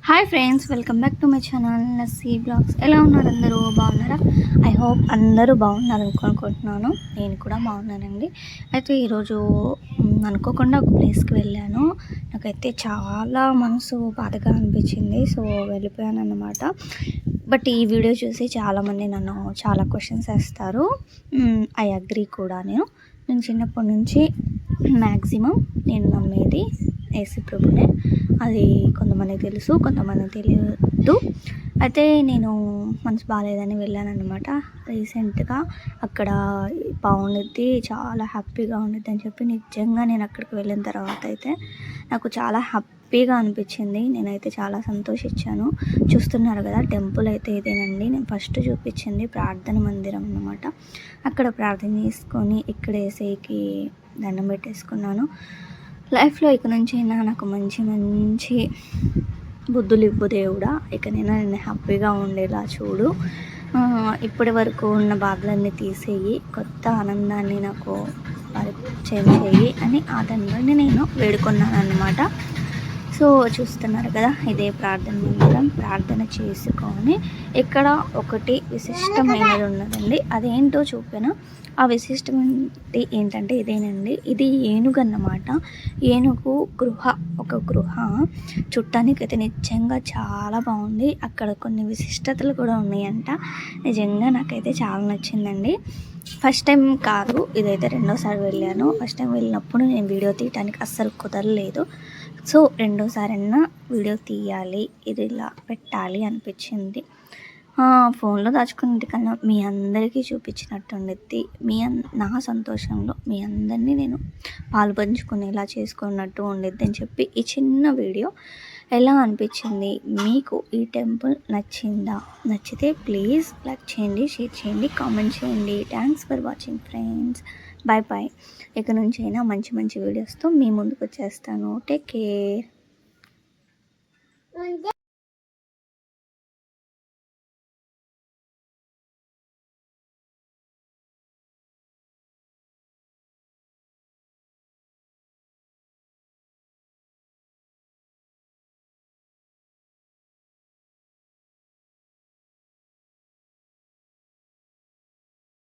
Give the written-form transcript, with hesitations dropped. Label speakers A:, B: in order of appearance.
A: Hi friends, welcome back to my channel Nassi blogs. ఎలా ఉన్నారు? అందరూ బాగున్నారా? ఐ హోప్ అందరూ బాగున్నారు అనుకుంటున్నాను. నేను కూడా బాగున్నానండి. అయితే ఈరోజు అనుకోకుండా ఒక ప్లేస్కి వెళ్ళాను. నాకైతే చాలా మనసు బాధగా అనిపించింది. సో వెళ్ళిపోయాను అన్నమాట. బట్ ఈ వీడియో చూసి చాలామంది నన్ను చాలా క్వశ్చన్స్ వేస్తారు. ఐ అగ్రీ కూడా. నేను చిన్నప్పటి నుంచి మ్యాక్సిమం నేను నమ్మేది యేసు ప్రభునే. అది కొంతమందికి తెలుసు, కొంతమందికి తెలియదు. అయితే నేను మనసు బాగాలేదని వెళ్ళానన్నమాట. రీసెంట్గా అక్కడ బాగుండిద్ది, చాలా హ్యాపీగా ఉండిద్ది అని చెప్పి నిజంగా నేను అక్కడికి వెళ్ళిన తర్వాత అయితే నాకు చాలా హ్యాపీగా అనిపించింది. నేనైతే చాలా సంతోషించాను. చూస్తున్నారు కదా, టెంపుల్ అయితే ఇదేనండి. నేను ఫస్ట్ చూపించింది ప్రార్థన మందిరం అన్నమాట. అక్కడ ప్రార్థన చేసుకొని ఇక్కడ ఏసైకి దండం పెట్టేసుకున్నాను. లైఫ్లో ఇక నుంచి నాకు మంచి మంచి బుద్ధులు ఇవ్వు దేవుడా, ఇకనైనా నేను హ్యాపీగా ఉండేలా చూడు. ఇప్పటి వరకు ఉన్న బాధలన్నీ తీసేయి, కొత్త ఆనందాన్ని నాకు పరిచయం చేయి అని ఆ తండ్రిని నేను వేడుకున్నాను అన్నమాట. సో చూస్తున్నారు కదా, ఇదే ప్రార్థన మందిరం. ప్రార్థన చేసుకొని ఇక్కడ ఒకటి విశిష్టమైనది ఉన్నదండి. అదేంటో చూపాను. ఆ విశిష్టమైనది ఏంటంటే ఇదేనండి. ఇది ఏనుగు అన్నమాట. ఏనుగు ఒక గృహ చుట్టానికైతే నిజంగా చాలా బాగుంది. అక్కడ కొన్ని విశిష్టతలు కూడా ఉన్నాయంట. నిజంగా నాకైతే చాలా నచ్చిందండి. ఫస్ట్ టైం కాదు, ఇదైతే రెండోసారి వెళ్ళాను. ఫస్ట్ టైం వెళ్ళినప్పుడు నేను వీడియో తీయడానికి అస్సలు కుదరలేదు. సో రెండోసారైనా వీడియో తీయాలి, ఇది ఇలా పెట్టాలి అనిపించింది. ఫోన్లో దాచుకునేది కన్నా మీ అందరికీ చూపించినట్టు ఉండిద్ది. నా సంతోషంలో మీ అందరినీ నేను పాలుపంచుకునేలా చేసుకున్నట్టు ఉండిద్ది అని చెప్పి ఈ చిన్న వీడియో. ఎలా అనిపించింది మీకు? ఈ టెంపుల్ నచ్చిందా? నచ్చితే ప్లీజ్ లైక్ చేయండి, షేర్ చేయండి, కామెంట్ చేయండి. Thanks for watching friends. Bye bye. ఇక నుంచి అయినా మంచి మంచి వీడియోస్తో మీ ముందుకు వచ్చేస్తాను. Take care.